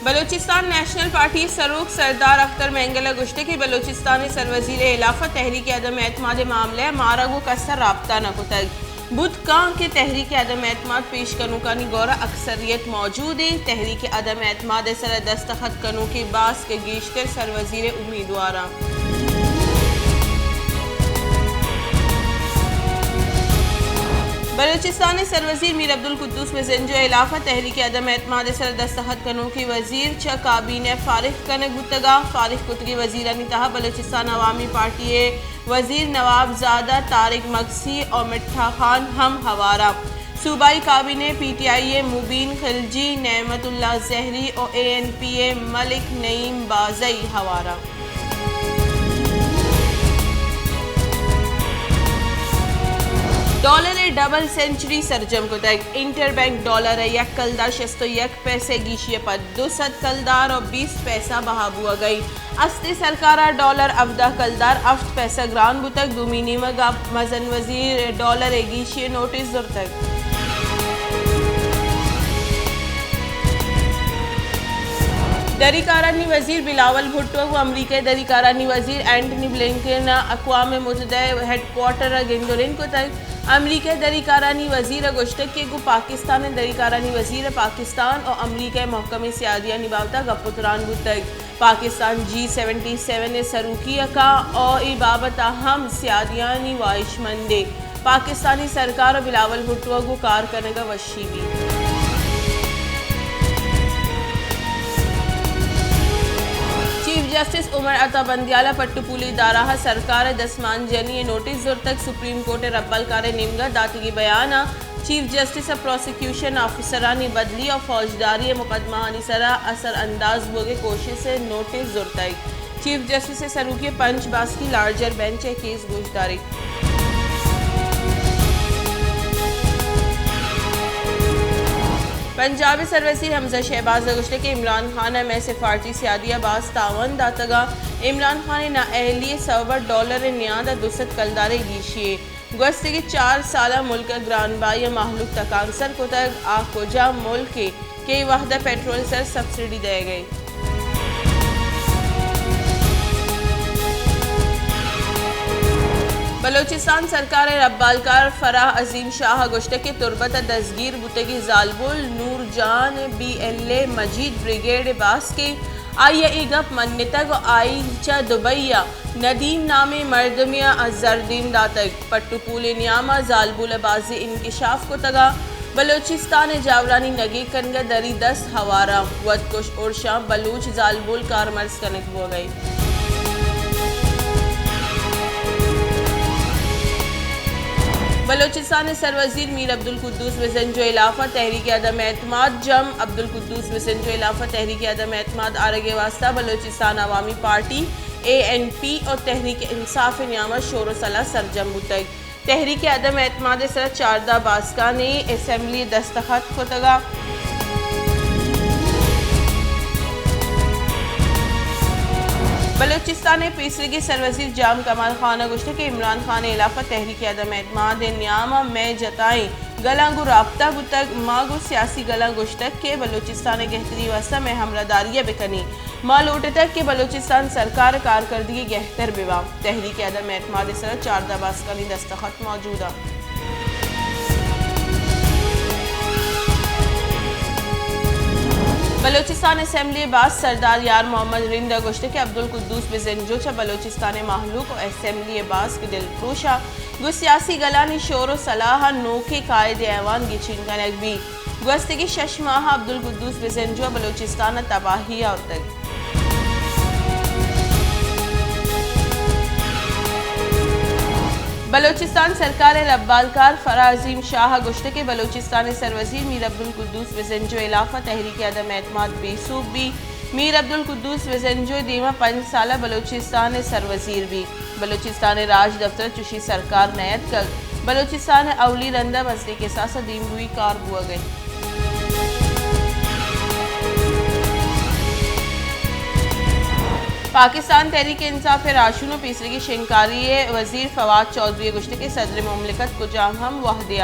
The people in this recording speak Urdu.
بلوچستان نیشنل پارٹی سروک سردار اختر مینگلہ گشتے کی بلوچستانی سروزیر علافہ تحریک عدم اعتماد معاملہ مارگو کسر رابطہ نہ کتگ بدھ کان کے تحریک عدم اعتماد پیش کنو کانی گورا اکثریت موجود ہے تحریک عدم اعتماد سر دستخط کنو کے باس کے گیشتر سروزیر امیدوارا بلوچستان سروزیر میر عبدالقدوس وزنجو علافہ تحریک عدم اعتماد سر دستخط کنو کی وزیر چا کابینہ فارغ کنگ گتگا فارغ کتگی وزیرانی تہا بلوچستان عوامی پارٹی وزیر نواب زادہ طارق مگسی اور مٹھا خان ہم ہوارا صوبائی کابینہ پی ٹی آئی مبین خلجی نعمت اللہ زہری اور اے این پی اے ملک نعیم Bazai Huwara dollar double century سرجم کو تک انٹر بینک ڈالر یک کلدار 61 پیسے گیشی پر 200 کلدار اور 20 پیسہ بہابوا گئی استے سرکارہ ڈالر 17 کلدار 8 پیسہ گران بتک دومینی مگا مزن وزیر ڈالر گیشی نوٹس در تک دری کارانی وزیر بلاول بھٹو و امریکہ دری کارانی وزیر اینٹنی بلنکن اقوام متحدہ ہیڈ کوارٹر گندورین کو تک امریکہ دری کارانی وزیر گشتک کے گو پاکستان دری کارانی وزیر پاکستان اور امریکہ محکمہ سیادیہ نباوتا گپتران بتک پاکستان G77 سروکیہ کا اور ای بابت ہم سیادیانی وائش مندے پاکستانی سرکار بلاول بھٹو کو کار کرنے کا وشی بھی چیف جسٹس عمر عطا بندیالہ پٹو پولی دارہ سرکار دسمان جنی نوٹس زور تک سپریم کورٹ ربال کار نمگا داتگی بیانہ چیف جسٹس پروسیکیوشن آفیسرانی بدلی اور فوجداری مقدمہ سرا اثر انداز بوگے کوشش سے نوٹس زور تک چیف جسٹس سروکی پنچ باس کی لارجر بینچ کیس گوشداری پنجاب سروزیر حمزہ شہباز گشتے کے عمران خان میں سفارتی سیادیہ باز تعاون داتگا عمران خان نا اہلی سوبر ڈالر نیادہ 200 کلدار گیشیے گوستے کے 4 سالہ ملک گران بائی محلوق تکانسر کو تک آکوجا ملک کے وحدہ پیٹرول سر سبسڈی دے گئے بلوچستان سرکار ربالکار فراح عظیم شاہ گشتے کے تربت دزگیر بتگی زالبول Noor Jan B L A Majeed brigade باس کے آئی گپ منتگ آئی چا دبیا ندیم نامی مردمیہ ازردین داتگ پٹو پول نیامہ زالبول بازی انکشاف کو تگا بلوچستان جاورانی نگی کنگا دری 10 ہوارا ودکش اور شام بلوچ زالبول کارمرز کنک ہو گئی بلوچستان سروزیر میر عبدالقدوس وزنجو علافہ تحریک عدم اعتماد جم عبدالقدوس وزنجو علافہ تحریک عدم اعتماد آرگے واسطہ بلوچستان عوامی پارٹی اے این پی اور تحریک انصاف نیامت شور و صلاح سرجم بتگ تحریک عدم اعتماد سر چاردہ باسکا نے اسمبلی دستخط کو تگا بلوچستان پیسرگی سروزیر جام کمال خانہ گشتے کے عمران خان علافہ تحریک عدم اعتماد نیامہ میں جتائیں گلانگو رابطہ بتگ ماگو سیاسی گلان گشتک کے بلوچستان گہتری واسطہ میں ہمرداریہ بکنی ماں لوٹے تک کہ بلوچستان سرکار کارکردگی گہتر بیوا تحریک عدم اعتماد سر چاردہ باسکانی دستخط موجودہ بلوچستان اسمبلی باز سردار یار محمد رندہ گشتے کے عبدالقدوس وزنجو چا بلوچستان محلوق و اسمبلی باز کے دل پروشا گو سیاسی گلانی شور و صلاح نوکے قائد ایوان گی چنگنک بھی گوستے کی 6 ماہ عبدالقدوس وزنجو بلوچستان تباہی اور تک بلوچستان سرکار ربالکار فراح عظیم شاہ گشتے کے بلوچستان سروزیر میر عبدالقدوس وزنجو علافہ تحریک عدم اعتماد بے صوبی میر عبدالقدوس وزنجو دیمہ 5 سالہ بلوچستان سروزیر بھی بلوچستان راج دفتر چشی سرکار نیت کل بلوچستان اولی رندہ مسئلے کے ساتھ دیم ہوئی کار ہوا گئی پاکستان تحریک انصاف راشون و پیسرگی شنکاری وزیر فواد چودھری گشتے کے صدر مملکت کو جام ہم وحدیہ